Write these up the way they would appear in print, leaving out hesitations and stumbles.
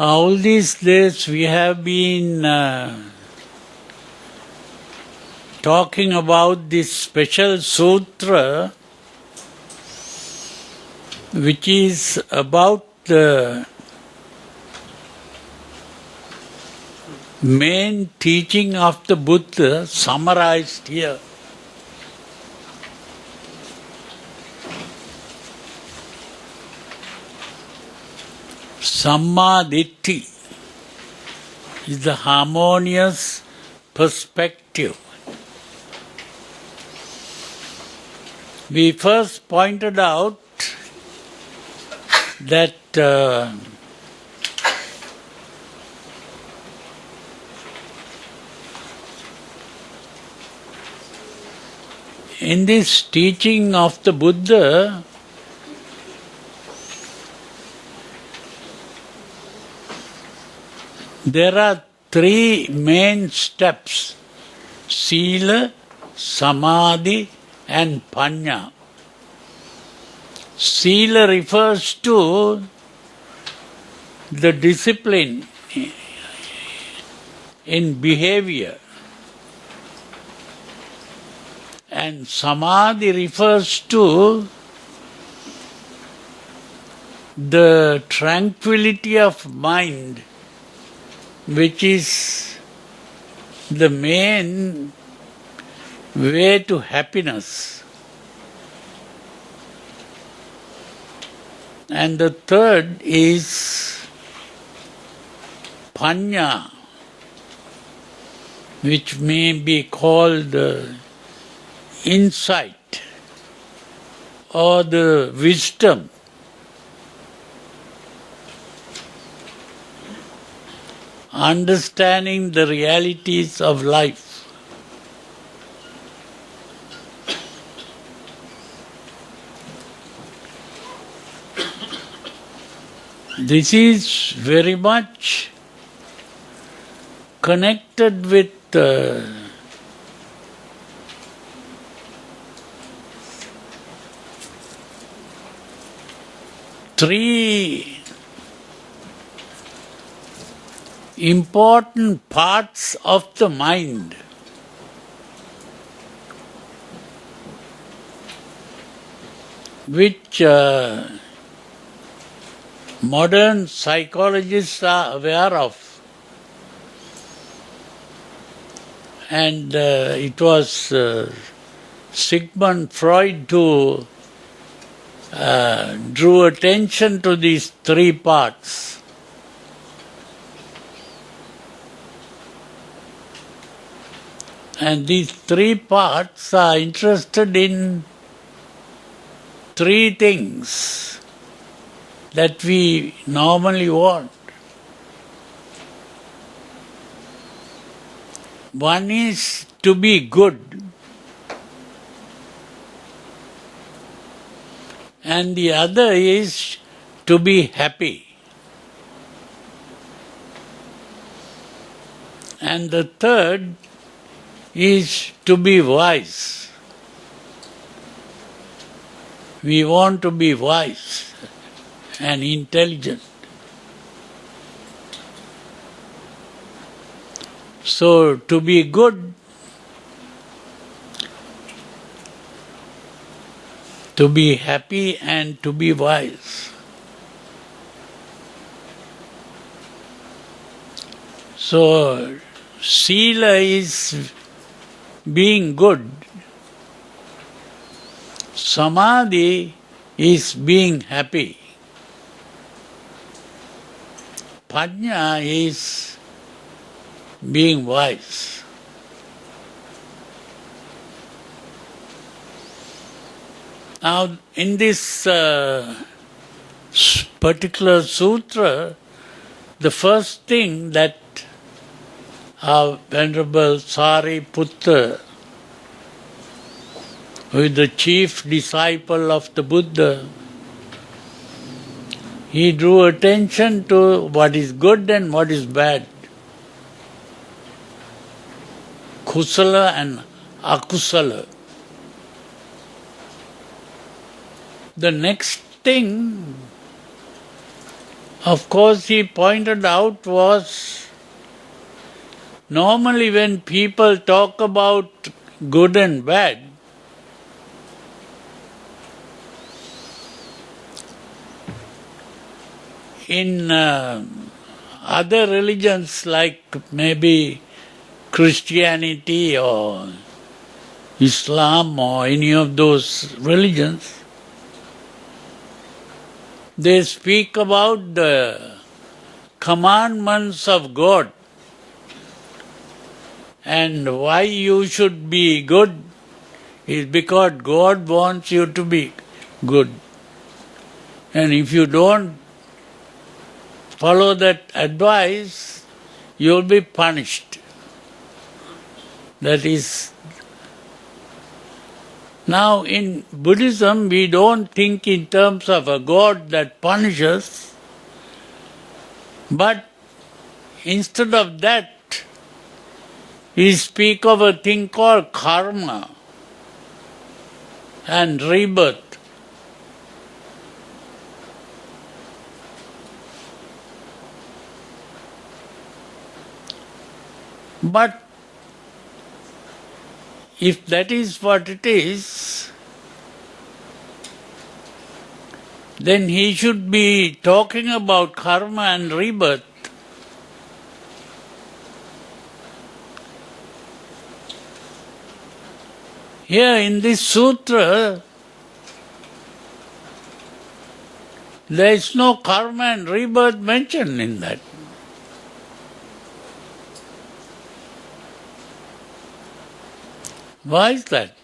All these days we have been talking about this special sutra which is about the main teaching of the Buddha summarized here. Sammaditthi is the harmonious perspective. We first pointed out that in this teaching of the Buddha, there are three main steps: Sila, Samadhi and Panya. Sila refers to the discipline in behavior, and Samadhi refers to the tranquility of mind, which is the main way to happiness. And the third is Panya, which may be called insight or the wisdom. Understanding the realities of life. This is very much connected with three important parts of the mind. Which modern psychologists are aware of. And it was Sigmund Freud who drew attention to these three parts. And these three parts are interested in three things that we normally want. One is to be good, and the other is to be happy, and the third is to be wise. We want to be wise and intelligent. So, to be good, to be happy and to be wise. So, Sila is being good. Samadhi is being happy. Panya is being wise. Now, in this particular sutra, the first thing that our Venerable Sariputta, who is the chief disciple of the Buddha, he drew attention to what is good and what is bad. Kusala and akusala. The next thing of course, he pointed out was normally when people talk about good and bad, in other religions like maybe Christianity or Islam or any of those religions, they speak about the commandments of God and why you should be good is because God wants you to be good. And if you don't follow that advice, you will be punished. That is. Now in Buddhism, we don't think in terms of a God that punishes, but instead of that, we speak of a thing called karma and rebirth. But if that is what it is, then he should be talking about karma and rebirth. Here in this sutra, there is no karma and rebirth mentioned in that. Why is that?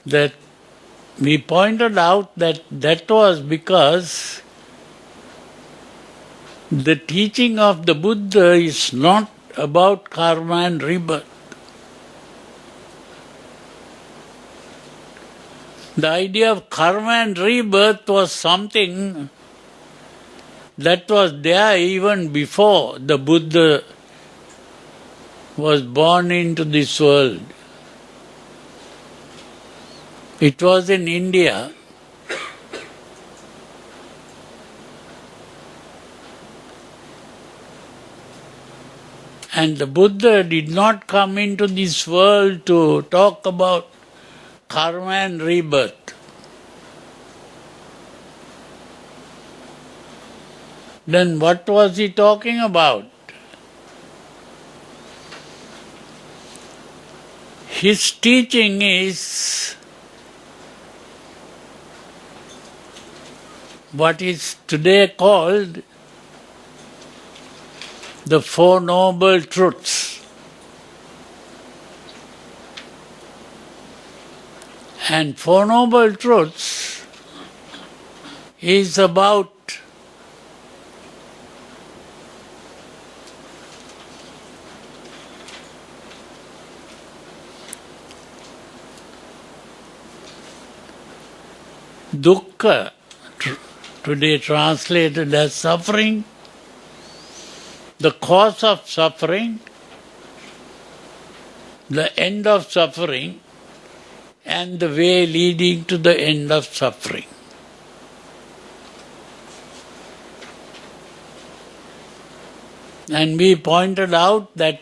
That we pointed out that was because the teaching of the Buddha is not about karma and rebirth. The idea of karma and rebirth was something that was there even before the Buddha was born into this world. It was in India. And the Buddha did not come into this world to talk about karma and rebirth. Then what was he talking about? His teaching is what is today called the Four Noble Truths. And Four Noble Truths is about dukkha, today translated as suffering, the cause of suffering, the end of suffering, and the way leading to the end of suffering. And we pointed out that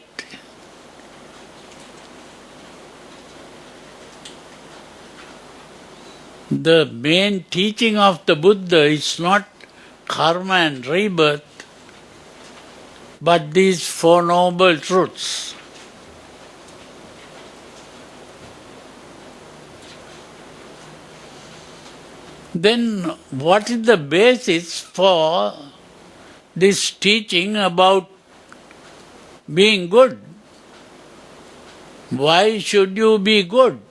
the main teaching of the Buddha is not karma and rebirth, but these Four Noble Truths. Then what is the basis for this teaching about being good? Why should you be good?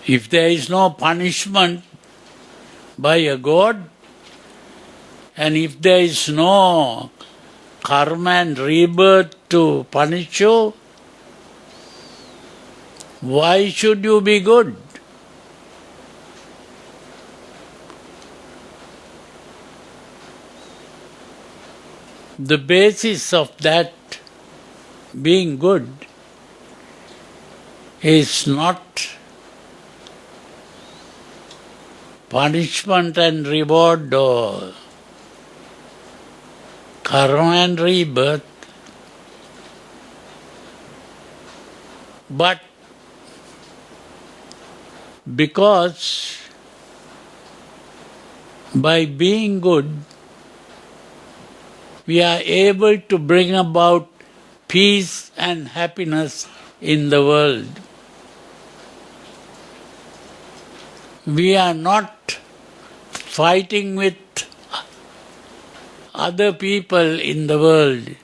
If there is no punishment by a God, and if there is no karma and rebirth to punish you, why should you be good? the basis of that being good is not punishment and reward or karma and rebirth, but because by being good, we are able to bring about peace and happiness in the world. We are not fighting with other people in the world.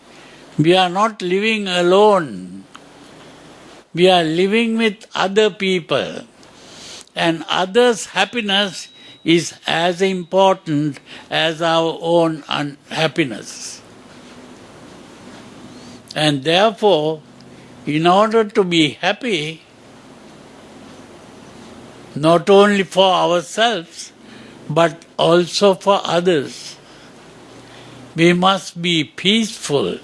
We are not living alone. We are living with other people. And others' happiness is as important as our own happiness. And therefore, in order to be happy, not only for ourselves, but also for others, we must be peaceful.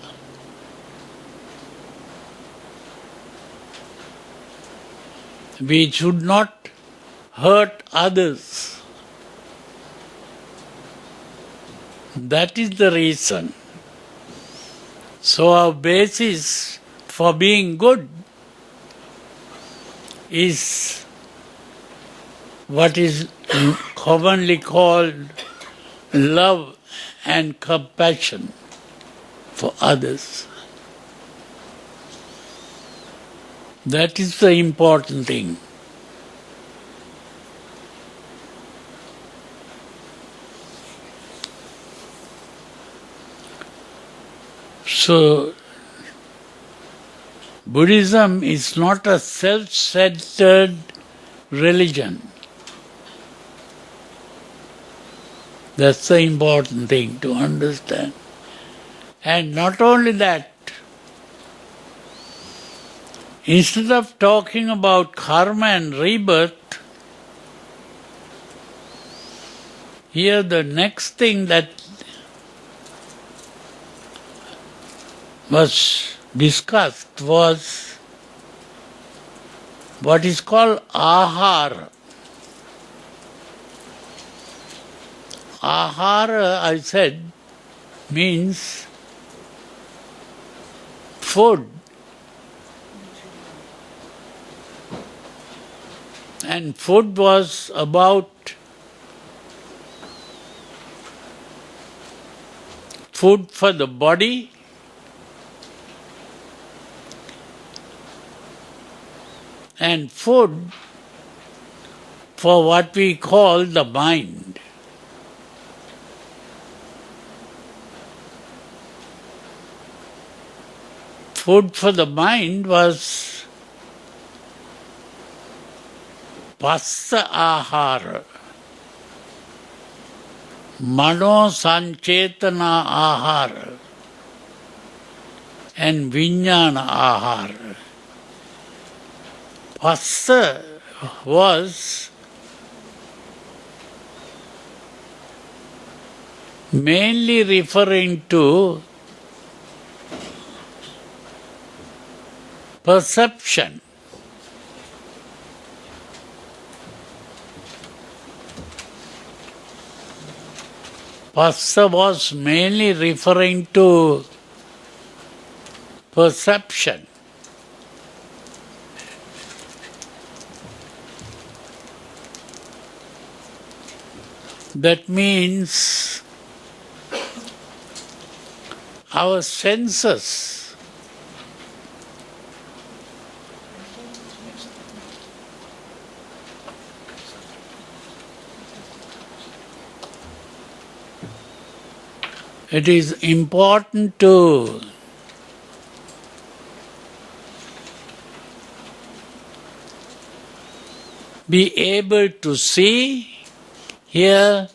We should not hurt others. That is the reason. So our basis for being good is what is commonly called love and compassion for others. That is the important thing. So, Buddhism is not a self-centered religion. That's the important thing to understand. And not only that, instead of talking about karma and rebirth, here the next thing that was discussed was what is called ahara. Ahara, I said, means food. And food was about food for the body and food for what we call the mind. Food for the mind was passa ahara, mano sanchetana ahara, and vijnana ahara. Passa was mainly referring to perception. Passa was mainly referring to perception. That means our senses. It is important to be able to see, hear,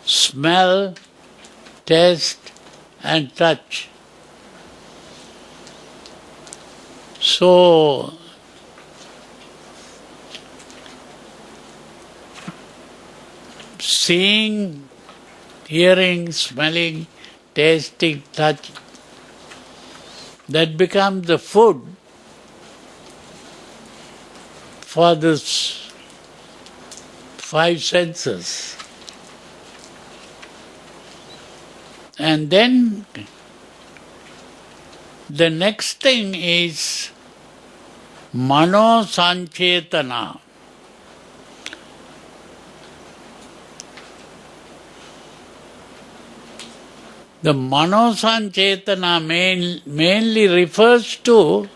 smell, taste, and touch. So, seeing, hearing, smelling, tasting, touching. That becomes the food for the five senses. And then the next thing is mano sanchetana. The mano sanchetana mainly refers to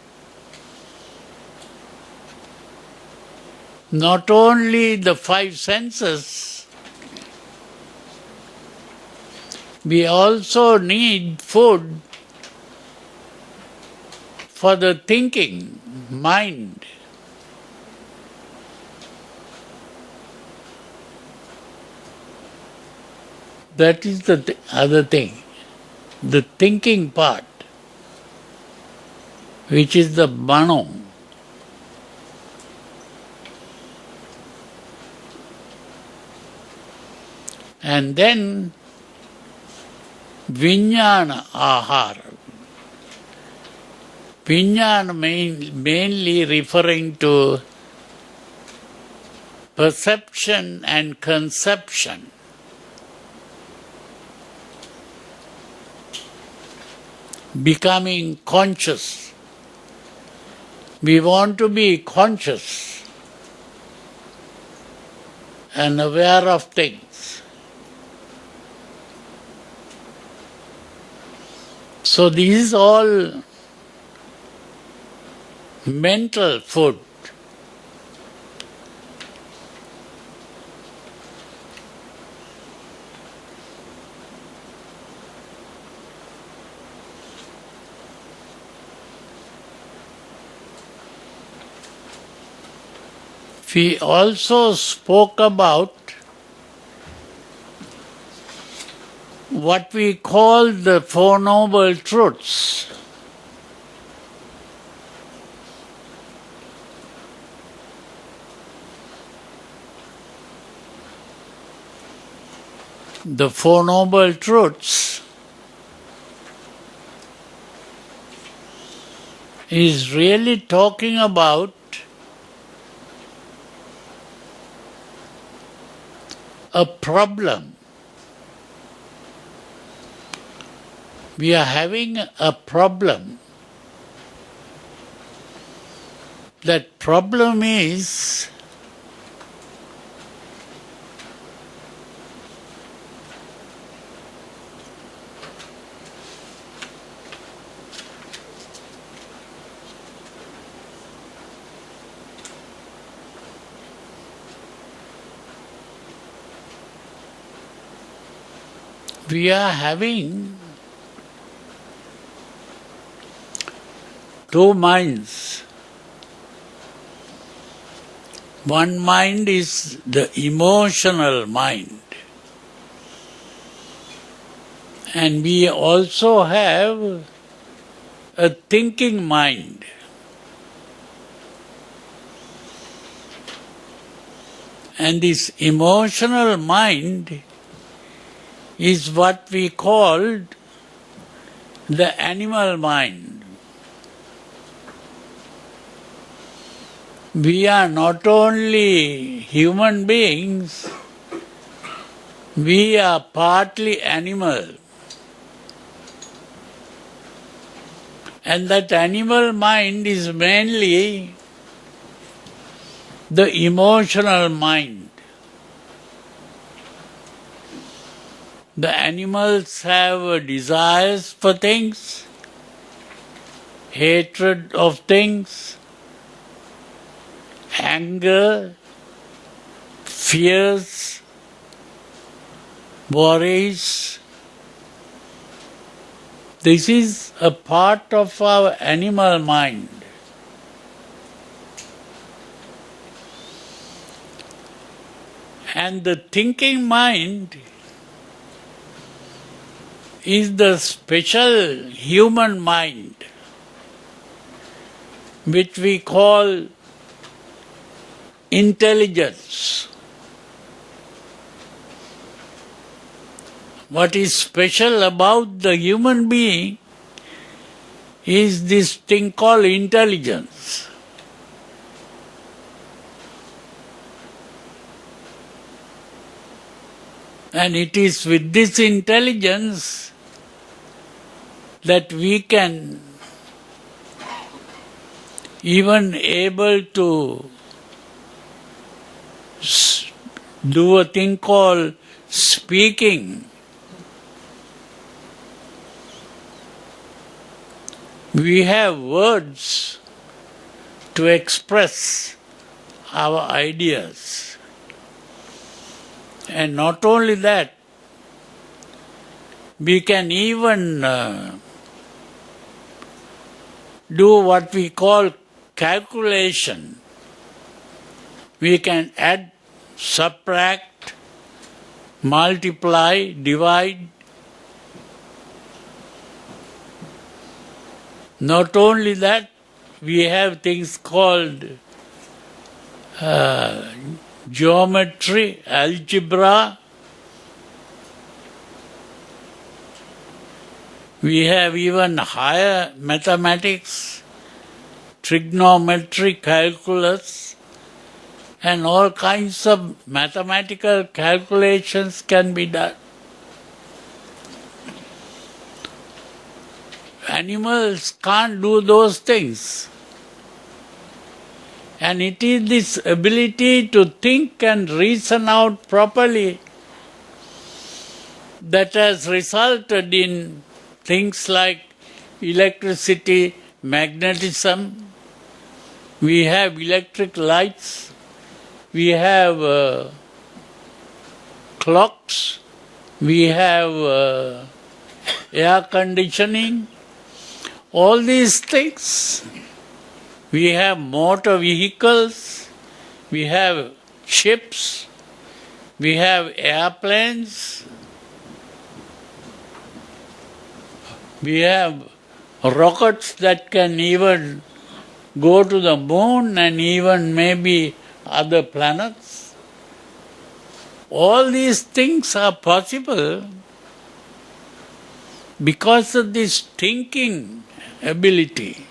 not only the five senses, we also need food for the thinking mind. That is the other thing, the thinking part, which is the mano. And then vijnana ahara. Vijnana mainly referring to perception and conception. Becoming conscious. We want to be conscious and aware of things. So this is all mental food. We also spoke about what we call the Four Noble Truths. The Four Noble Truths is really talking about a problem. We are having a problem. That problem is we are having two minds. One mind is the emotional mind, and we also have a thinking mind. And this emotional mind is what we called the animal mind. We are not only human beings, we are partly animal. And that animal mind is mainly the emotional mind. The animals have desires for things, hatred of things, anger, fears, worries. This is a part of our animal mind. And the thinking mind is the special human mind, which we call intelligence. what is special about the human being is this thing called intelligence. And it is with this intelligence that we can even able to do a thing called speaking. We have words to express our ideas. And not only that, we can even do what we call calculation. We can add, subtract, multiply, divide. Not only that, we have things called geometry, algebra. We have even higher mathematics, trigonometry, calculus, and all kinds of mathematical calculations can be done. Animals can't do those things. And it is this ability to think and reason out properly that has resulted in things like electricity, magnetism. We have electric lights. We have clocks. We have air conditioning. All these things. We have motor vehicles, we have ships, we have airplanes, we have rockets that can even go to the moon and even maybe other planets. All these things are possible because of this thinking ability.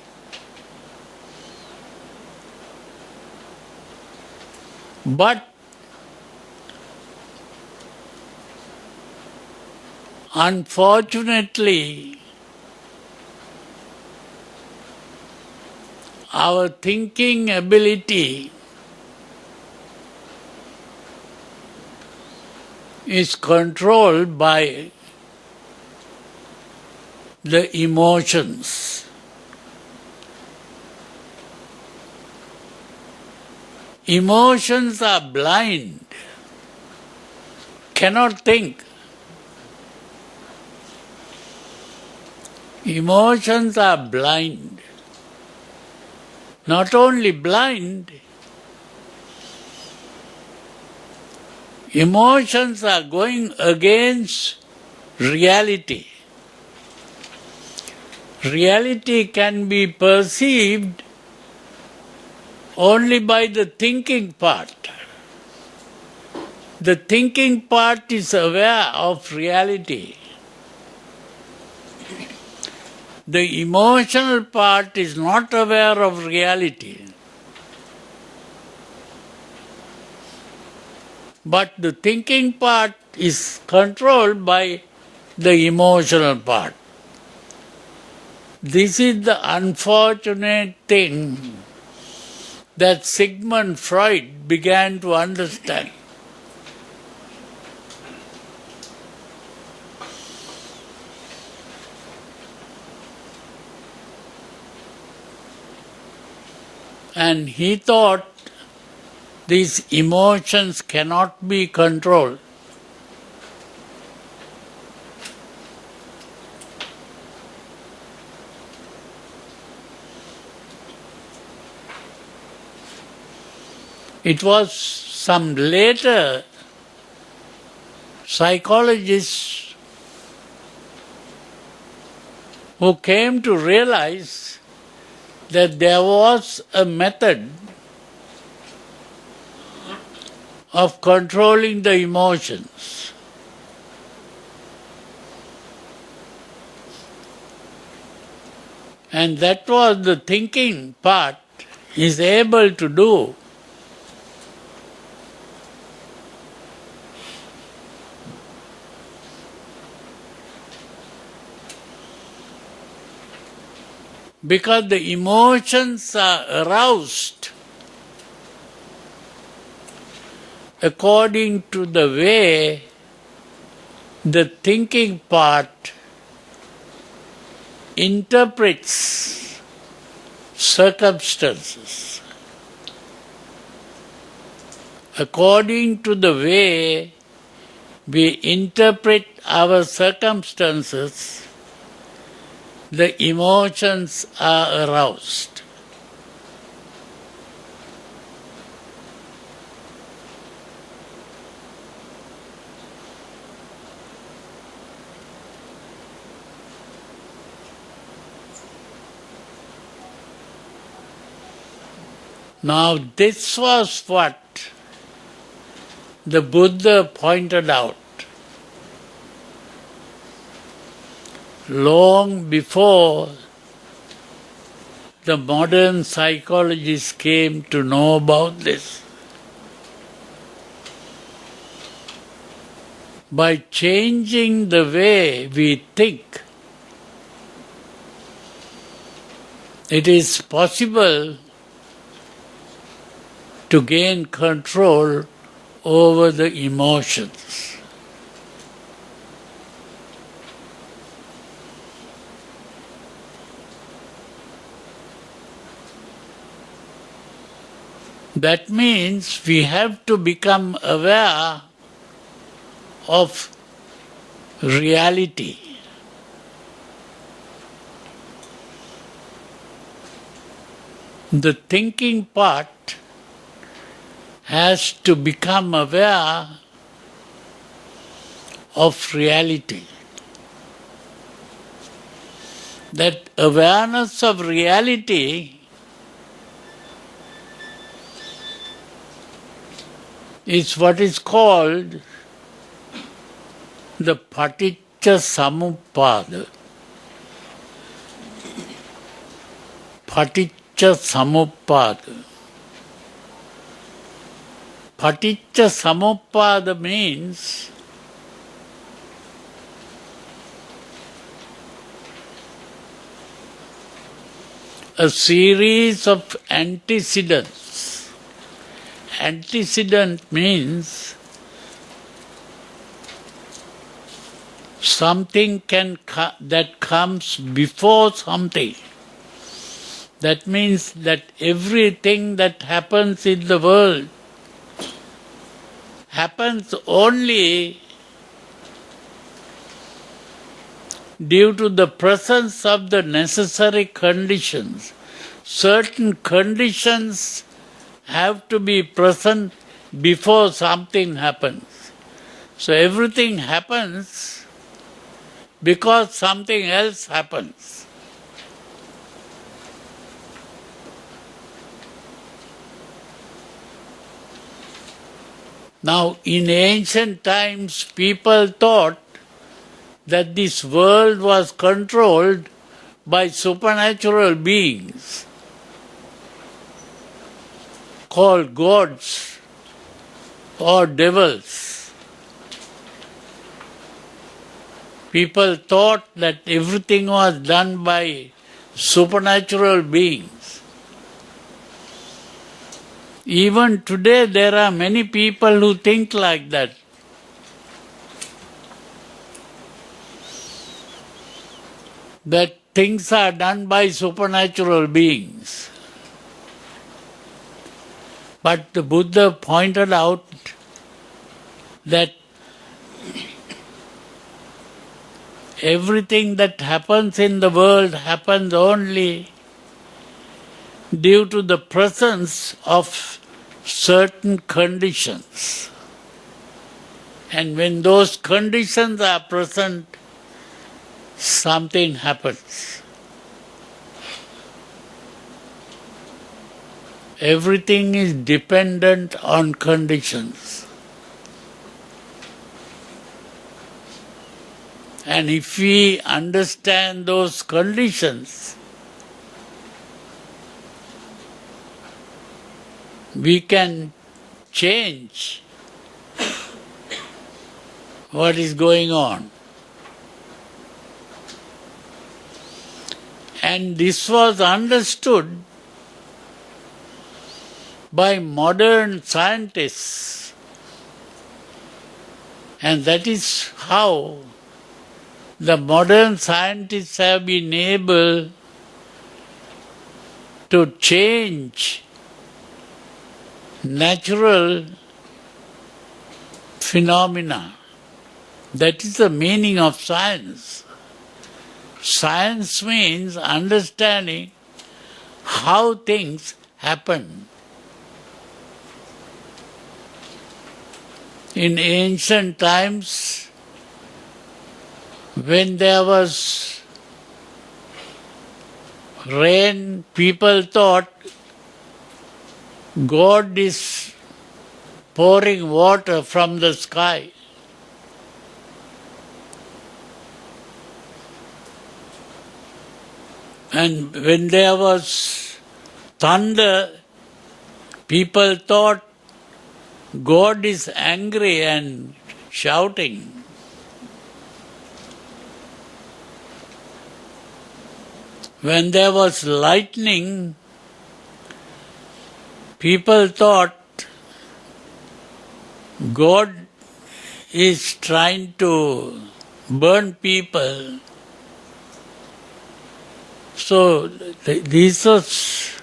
But unfortunately, our thinking ability is controlled by the emotions. Emotions are blind, cannot think. Emotions are blind. Not only blind, emotions are going against reality. Reality can be perceived only by the thinking part. The thinking part is aware of reality. The emotional part is not aware of reality. But the thinking part is controlled by the emotional part. This is the unfortunate thing that Sigmund Freud began to understand. And he thought these emotions cannot be controlled. It was some later psychologists who came to realize that there was a method of controlling the emotions. And that was the thinking part is able to do. Because the emotions are aroused according to the way the thinking part interprets circumstances. According to the way we interpret our circumstances, the emotions are aroused. Now, this was what the Buddha pointed out long before the modern psychologists came to know about this. By changing the way we think, it is possible to gain control over the emotions. That means we have to become aware of reality. The thinking part has to become aware of reality. That awareness of reality is what is called the Paticca Samuppada. Paticca Samuppada. Paticca Samuppada means a series of antecedents. Antecedent means something that comes before something. That means that everything that happens in the world happens only due to the presence of the necessary conditions. Certain conditions have to be present before something happens. So everything happens because something else happens. Now, in ancient times, people thought that this world was controlled by supernatural beings called gods or devils. People thought that everything was done by supernatural beings. Even today there are many people who think like that. That things are done by supernatural beings. But the Buddha pointed out that everything that happens in the world happens only due to the presence of certain conditions. And when those conditions are present, something happens. Everything is dependent on conditions. And if we understand those conditions, we can change what is going on. And this was understood by modern scientists. And that is how the modern scientists have been able to change natural phenomena. That is the meaning of science. Science means understanding how things happen. In ancient times, when there was rain, people thought God is pouring water from the sky. And when there was thunder, people thought God is angry and shouting. When there was lightning, people thought God is trying to burn people. So this was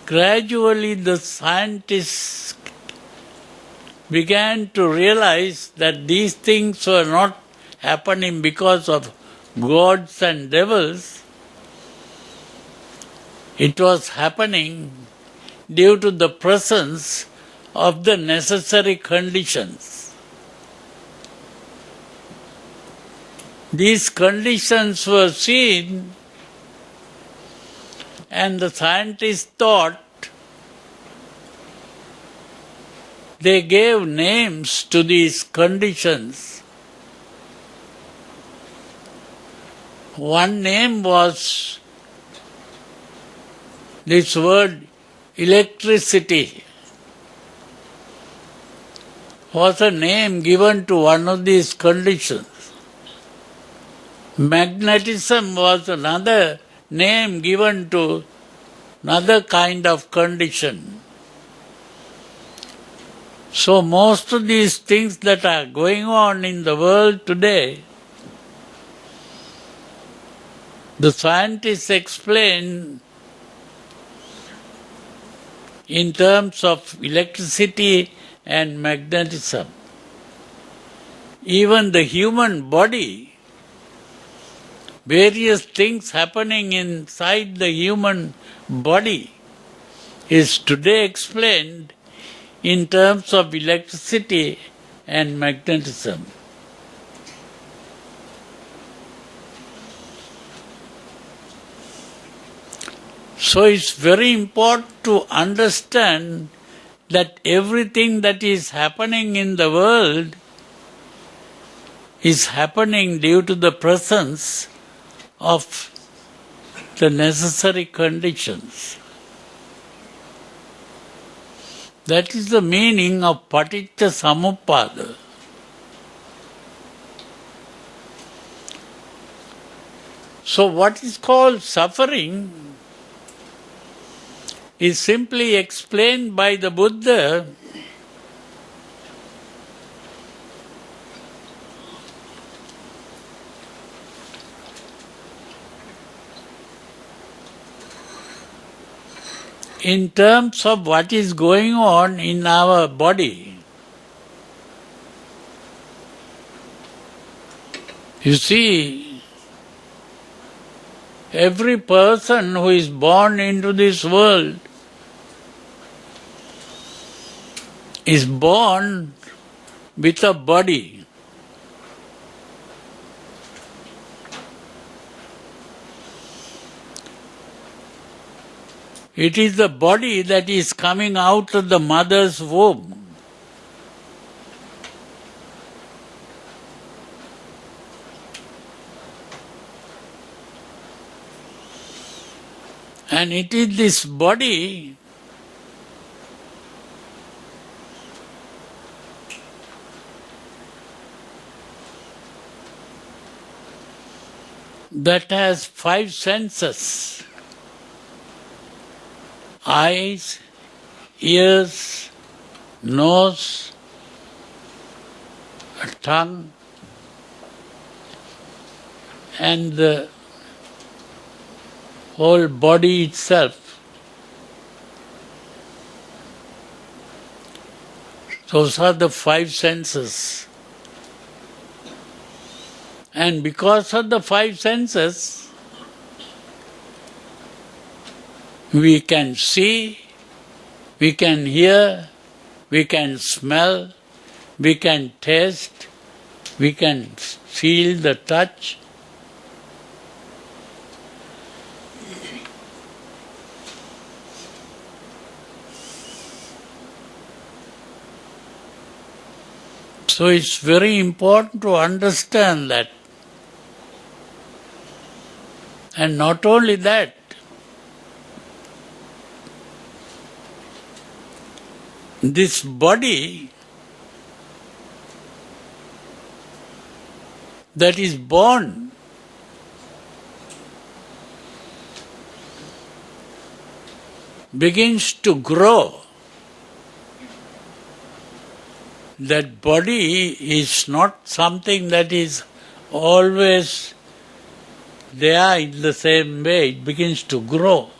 gradually the scientists began to realize that these things were not happening because of gods and devils. It was happening due to the presence of the necessary conditions. These conditions were seen, and the scientists thought, they gave names to these conditions. One name was this word electricity, was a name given to one of these conditions. Magnetism was another name given to another kind of condition. So most of these things that are going on in the world today, the scientists explain in terms of electricity and magnetism. Even the human body, various things happening inside the human body is today explained in terms of electricity and magnetism. So it's very important to understand that everything that is happening in the world is happening due to the presence of the necessary conditions. That is the meaning of Paticca Samuppada. So what is called suffering is simply explained by the Buddha in terms of what is going on in our body. You see, every person who is born into this world is born with a body. It is the body that is coming out of the mother's womb. And it is this body that has 5 senses: eyes, ears, nose, tongue, and the whole body itself. Those are the 5 senses. And because of the 5 senses, we can see, we can hear, we can smell, we can taste, we can feel the touch. So it's very important to understand that. And not only that, this body that is born begins to grow. That body is not something that is always there in the same way. It begins to grow.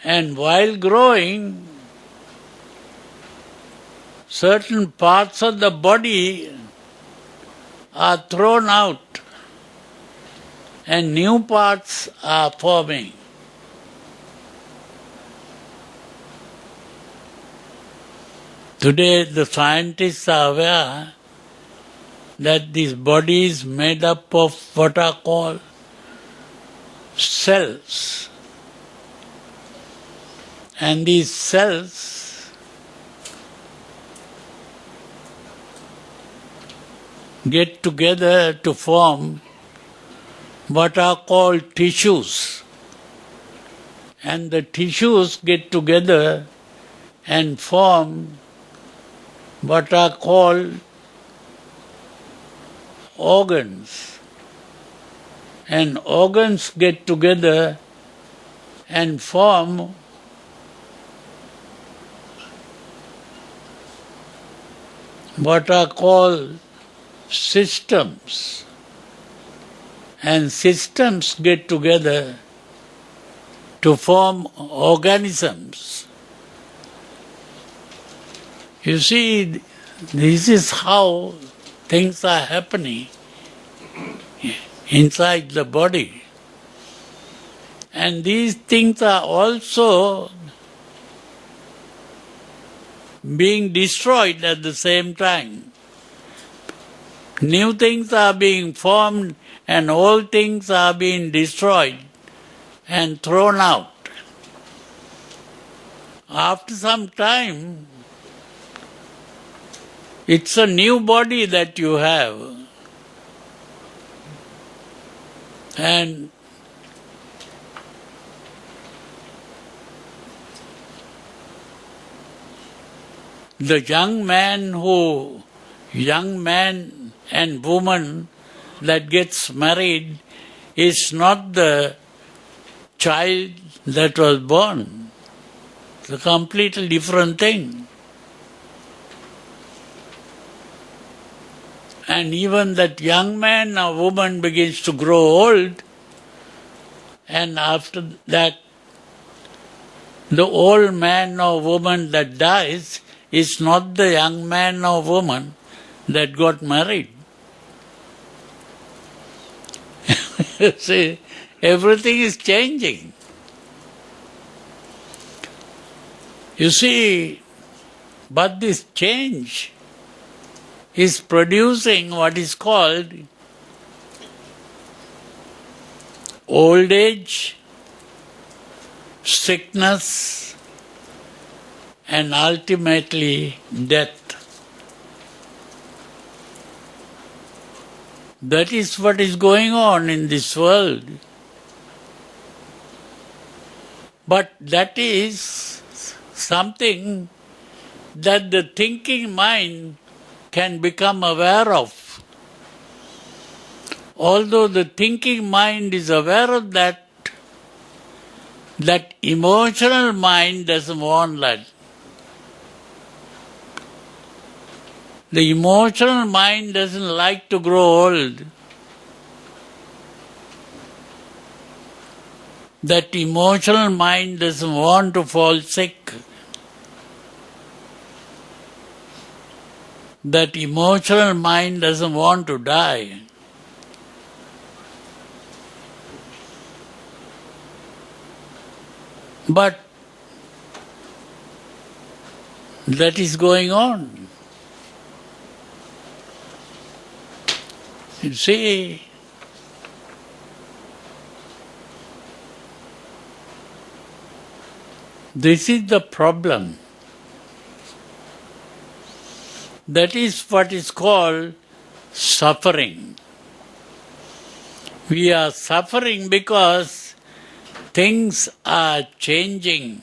And while growing, certain parts of the body are thrown out and new parts are forming. Today the scientists are aware that this body is made up of what are called cells. And these cells get together to form what are called tissues. And the tissues get together and form what are called organs. And organs get together and form what are called systems. And systems get together to form organisms. You see, this is how things are happening inside the body. And these things are also being destroyed at the same time. New things are being formed and old things are being destroyed and thrown out. After some time, it's a new body that you have. And the young man and woman that gets married is not the child that was born. It's a completely different thing. And even that young man or woman begins to grow old, and after that, the old man or woman that dies is not the young man or woman that got married. See, everything is changing. You see, but this change is producing what is called old age, sickness, and ultimately death. That is what is going on in this world. But that is something that the thinking mind can become aware of. although the thinking mind is aware of that, that emotional mind doesn't want that. The emotional mind doesn't like to grow old. That emotional mind doesn't want to fall sick. That emotional mind doesn't want to die. But that is going on. You see, this is the problem. That is what is called suffering. We are suffering because things are changing,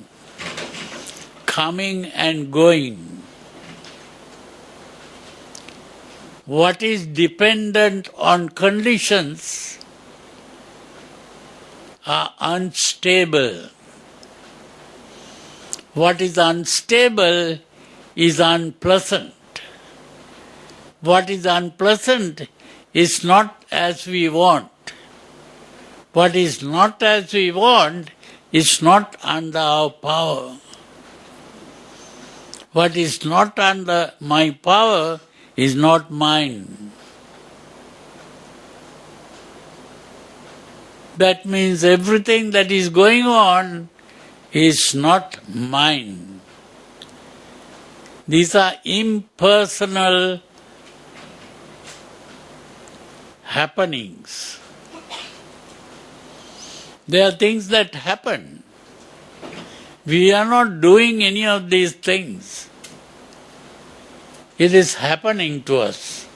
coming and going. What is dependent on conditions are unstable. What is unstable is unpleasant. What is unpleasant is not as we want. What is not as we want is not under our power. What is not under my power is not mine. That means everything that is going on is not mine. These are impersonal happenings. They are things that happen. We are not doing any of these things. It is happening to us.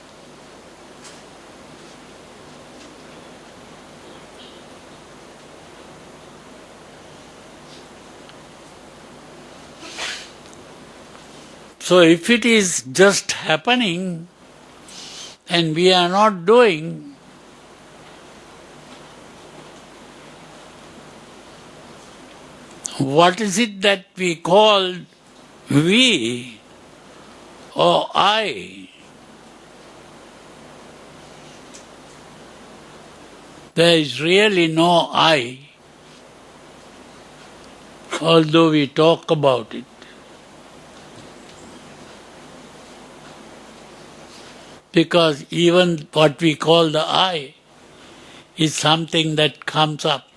So if it is just happening and we are not doing, what is it that we call we or I? There is really no I, although we talk about it. Because even what we call the I is something that comes up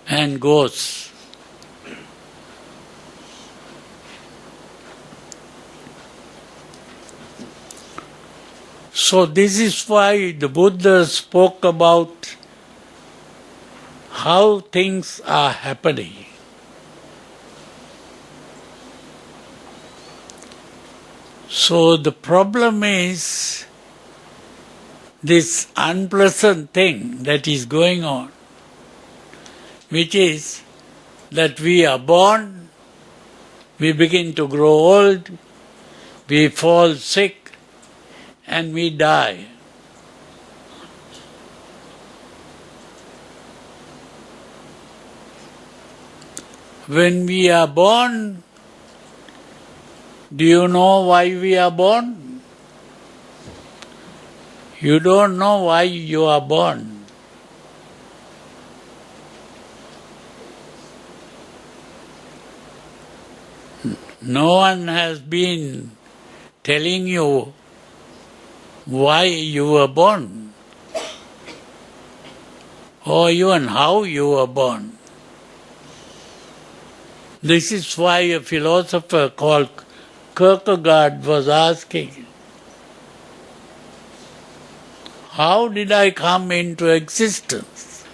and goes. So this is why the Buddha spoke about how things are happening. So the problem is this unpleasant thing that is going on, which is that we are born, we begin to grow old, we fall sick, and we die. When we are born, do you know why we are born? You don't know why you are born. No one has been telling you why you were born, or even how you were born. This is why a philosopher called Kierkegaard was asking, how did I come into existence?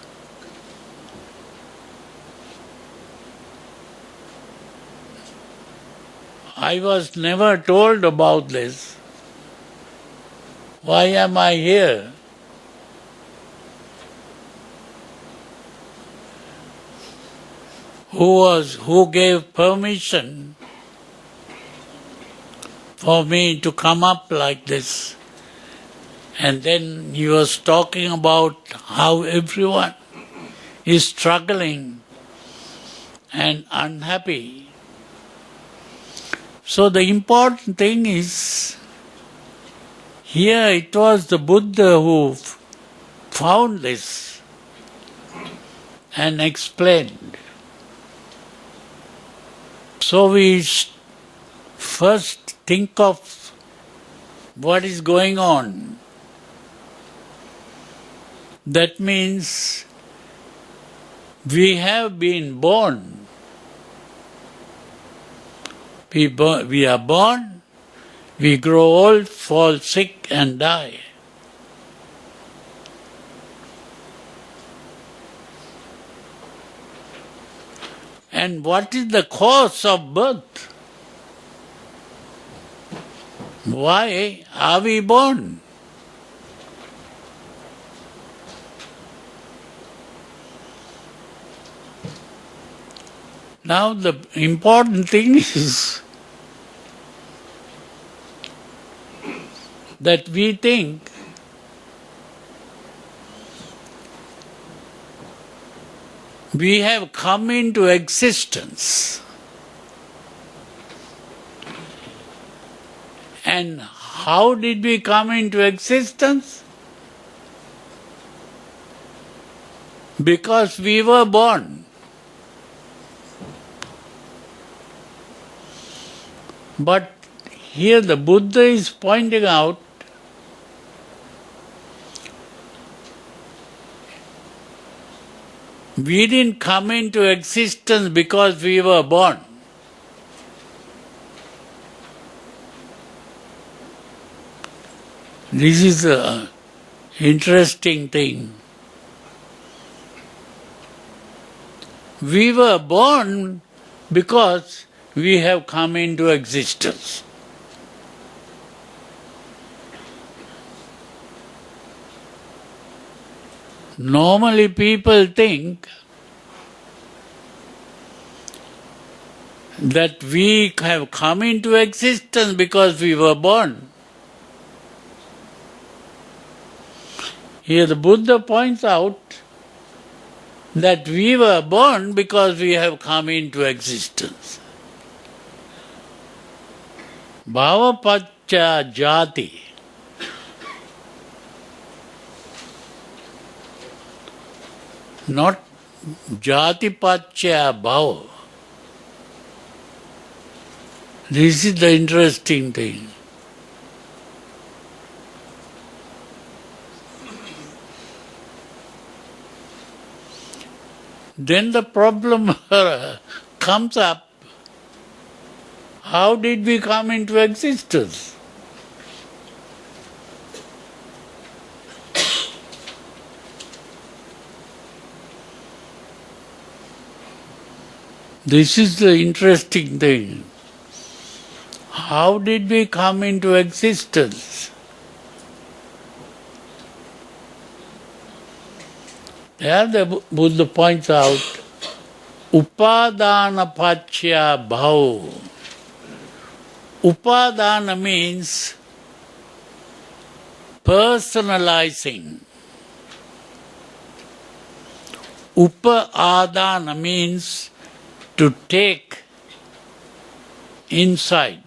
I was never told about this. Why am I here? Who gave permission for me to come up like this? And then he was talking about how everyone is struggling and unhappy. So the important thing is, here it was the Buddha who found this and explained. So we first think of what is going on. That means we have been born. We are born, we grow old, fall sick and die. And what is the cause of birth? Why are we born? Now the important thing is that we think we have come into existence. And how did we come into existence? Because we were born. But here the Buddha is pointing out we didn't come into existence because we were born. This is an interesting thing. We were born because we have come into existence. Normally people think that we have come into existence because we were born. Here the Buddha points out that we were born because we have come into existence. Bhavapacca jati. Not jatipacca bhava. This is the interesting thing. Then the problem comes up. How did we come into existence? This is the interesting thing. How did we come into existence? There the Buddha points out, upadana pacca bhava. Upadana means personalizing. Upadana means to take inside.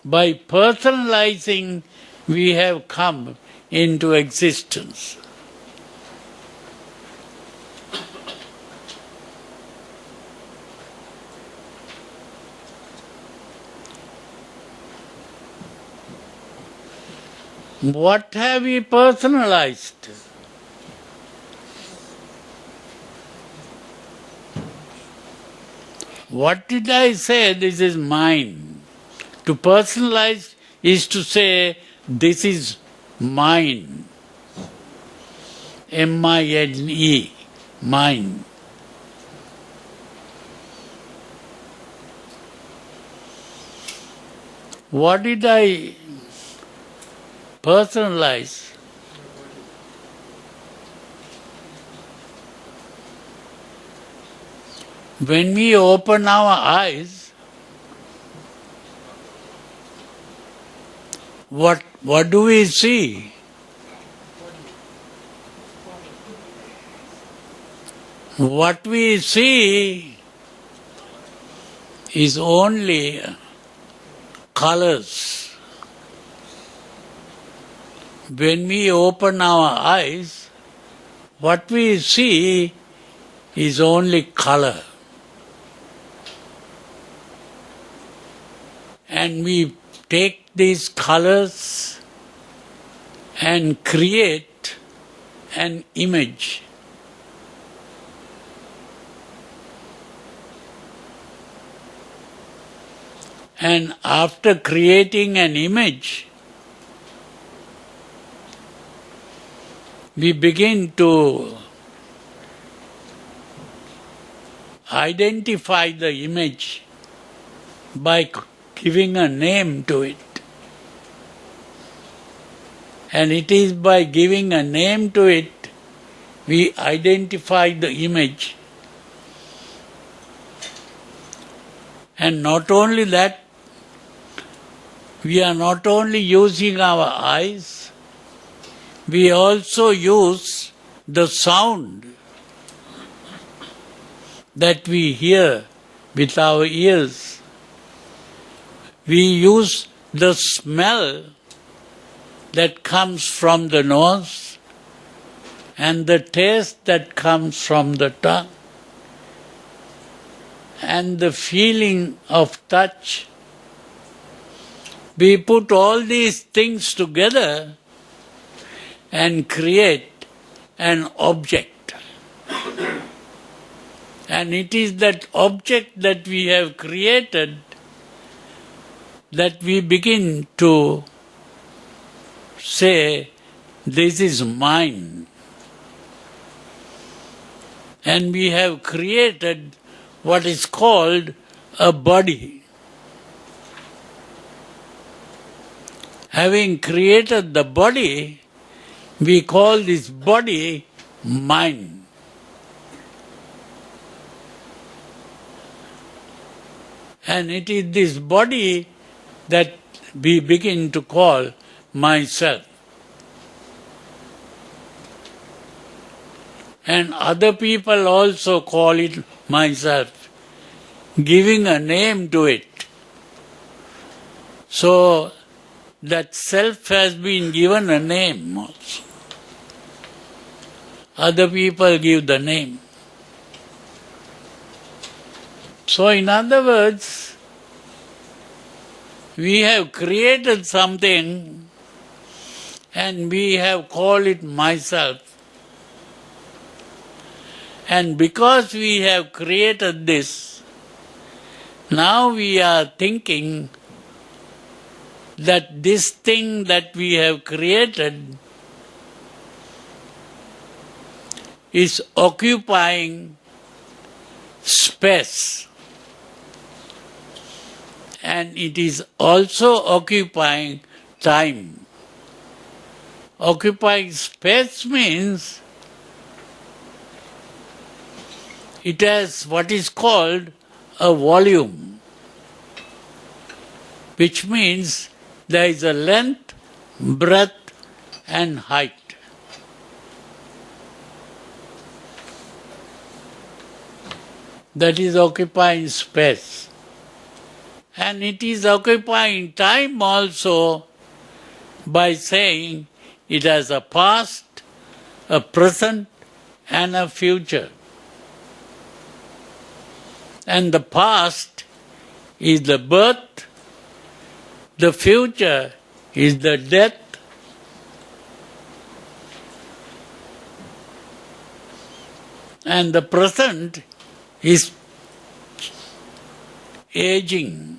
By personalizing, we have come into existence. What have we personalized? What did I say? This is mine. To personalize is to say, this is mine. M-I-N-E, mine. What did I personalize? When we open our eyes, what do we see? What we see is only colors. When we open our eyes, what we see is only color. And we take these colors and create an image. And after creating an image, we begin to identify the image by giving a name to it. And it is by giving a name to it we identify the image. And not only that, we are not only using our eyes, we also use the sound that we hear with our ears. We use the smell that comes from the nose and the taste that comes from the tongue and the feeling of touch. We put all these things together and create an object. And it is that object that we have created that we begin to say, this is mine. And we have created what is called a body. Having created the body, we call this body mind. And it is this body that we begin to call myself. And other people also call it myself, giving a name to it. So that self has been given a name also. Other people give the name. So in other words, we have created something and we have called it myself. And because we have created this, now we are thinking that this thing that we have created is occupying space. And it is also occupying time. Occupying space means it has what is called a volume, which means there is a length, breadth and height. That is occupying space. And it is occupying time also by saying it has a past, a present and a future. And the past is the birth, the future is the death, and the present is aging.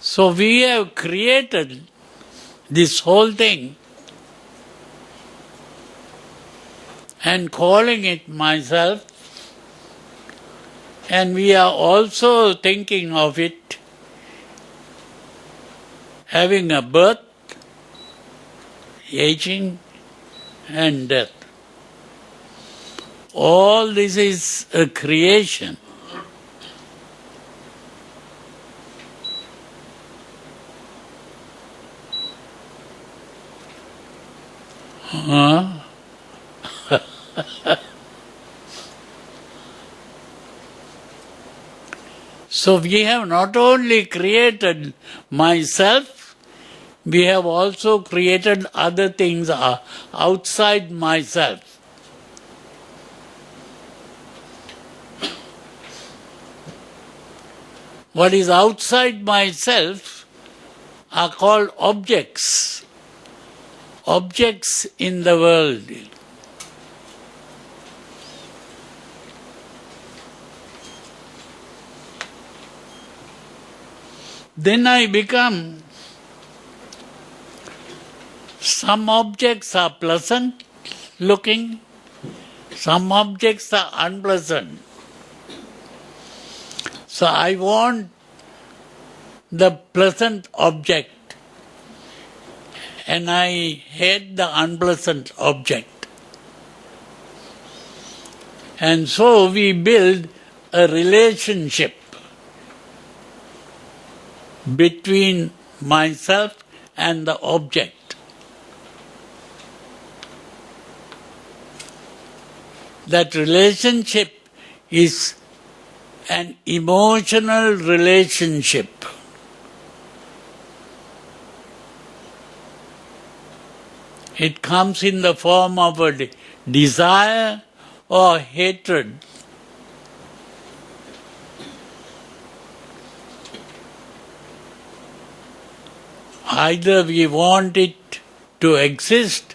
So we have created this whole thing and calling it myself, and we are also thinking of it having a birth, aging and death. all this is a creation. Huh? So we have not only created myself, we have also created other things outside myself. What is outside myself are called objects. Objects in the world. Then I become, some objects are pleasant looking, some objects are unpleasant. So I want the pleasant object and I hate the unpleasant object. And so we build a relationship between myself and the object. That relationship is an emotional relationship. It comes in the form of a desire or hatred. Either we want it to exist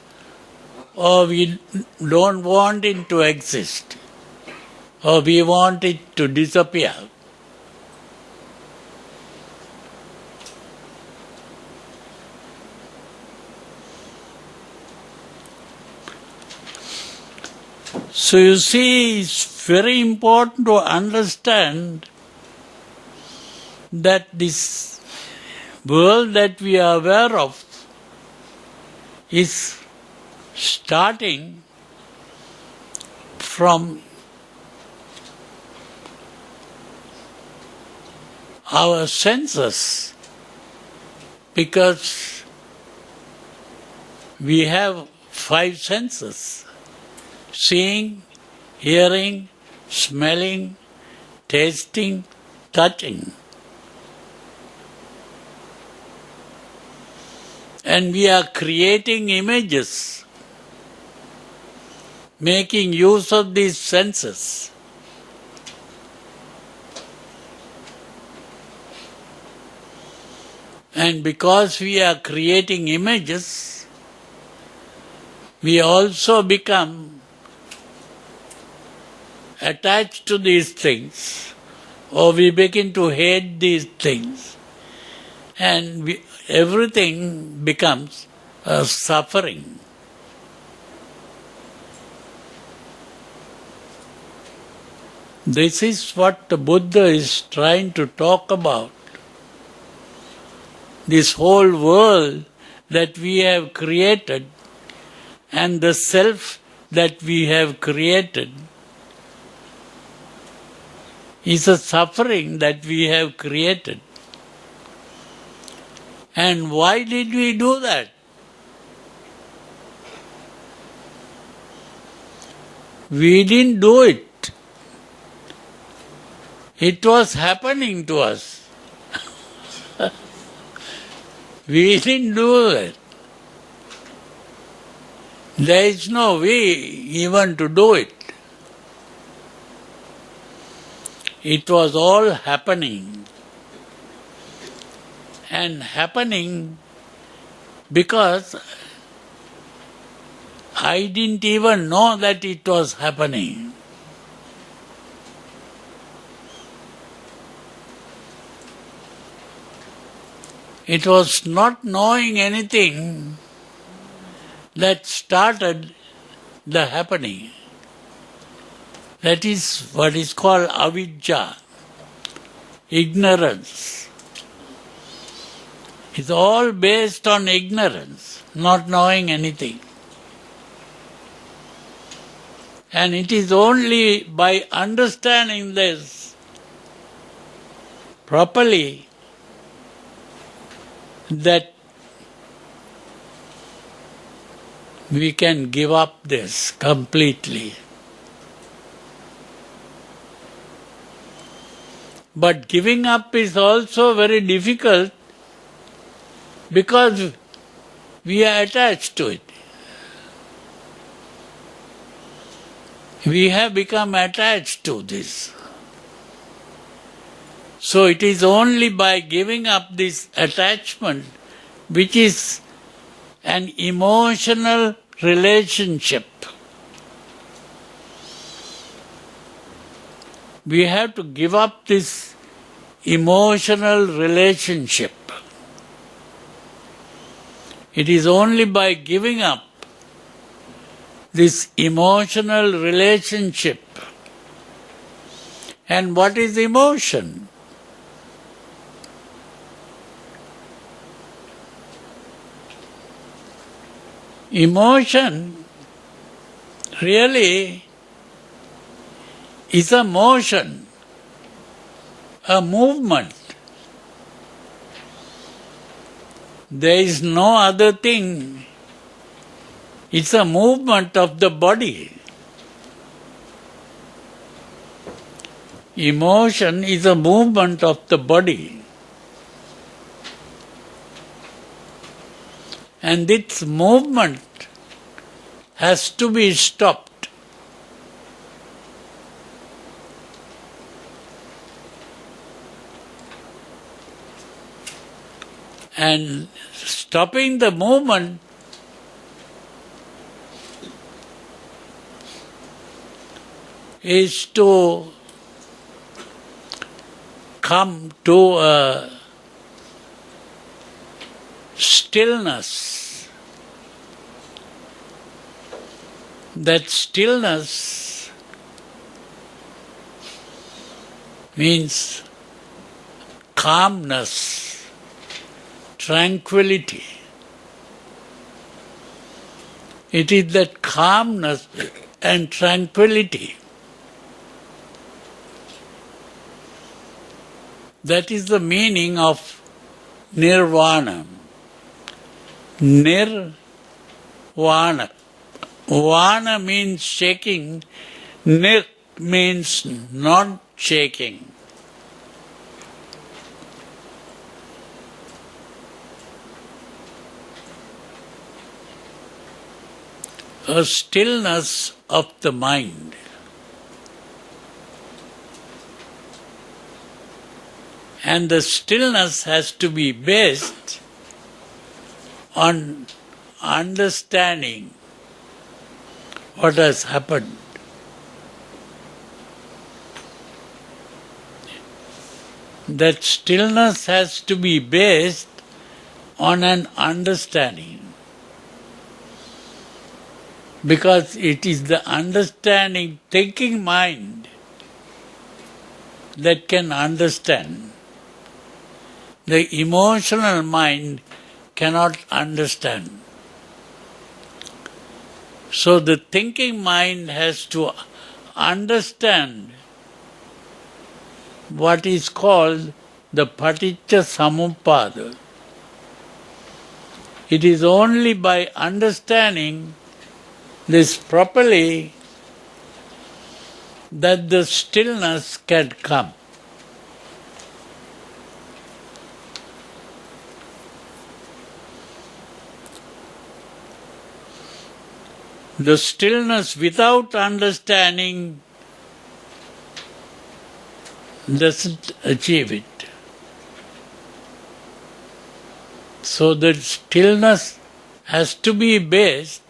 or we don't want it to exist, or we want it to disappear. So you see, it's very important to understand that this world that we are aware of is starting from our senses, because we have 5 senses: seeing, hearing, smelling, tasting, touching. And we are creating images, making use of these senses. And because we are creating images, we also become attached to these things, or we begin to hate these things, and everything becomes a suffering. This is what the Buddha is trying to talk about. This whole world that we have created and the self that we have created is a suffering that we have created. And why did we do that? We didn't do it. It was happening to us. We didn't do it. There is no way even to do it. It was all happening. And happening because I didn't even know that it was happening. It was not knowing anything that started the happening. That is what is called avidya, ignorance. It's all based on ignorance, not knowing anything. And it is only by understanding this properly that we can give up this completely. But giving up is also very difficult because we are attached to it. We have become attached to this. So it is only by giving up this attachment, which is an emotional relationship. We have to give up this emotional relationship. It is only by giving up this emotional relationship. And what is emotion? Emotion really is a motion, a movement. There is no other thing. It's a movement of the body. Emotion is a movement of the body. And this movement has to be stopped. And stopping the movement is to come to a stillness. That stillness means calmness, tranquility. It is that calmness and tranquility that is the meaning of nirvana. Nirvana. Vana means shaking, nir means not shaking. A stillness of the mind. And the stillness has to be based on understanding what has happened. That stillness has to be based on an understanding. Because it is the understanding, thinking mind that can understand. The emotional mind cannot understand. So the thinking mind has to understand what is called the paticca samuppada. It is only by understanding this properly that the stillness can come. The stillness without understanding doesn't achieve it. So the stillness has to be based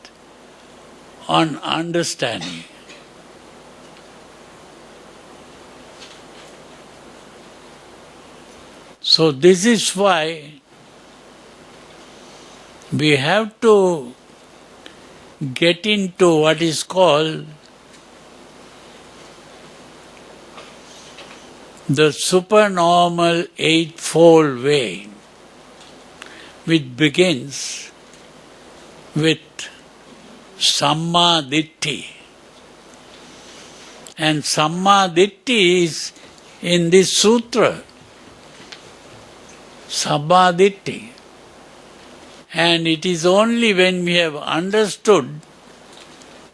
on understanding. So this is why we have to get into what is called the supernormal eightfold way, which begins with Sammaditthi. And Sammaditthi is in this sutra. Sammaditthi. And it is only when we have understood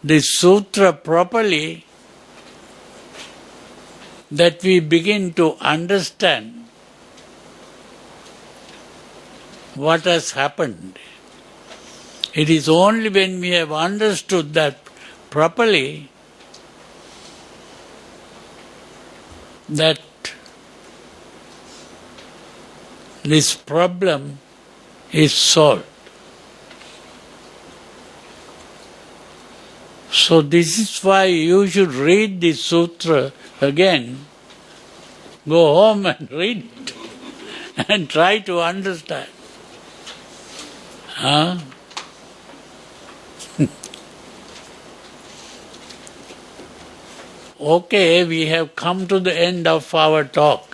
this sutra properly that we begin to understand what has happened. It is only when we have understood that properly that this problem is solved. So this is why you should read this sutra again. Go home and read it and try to understand. Huh? Okay, we have come to the end of our talk.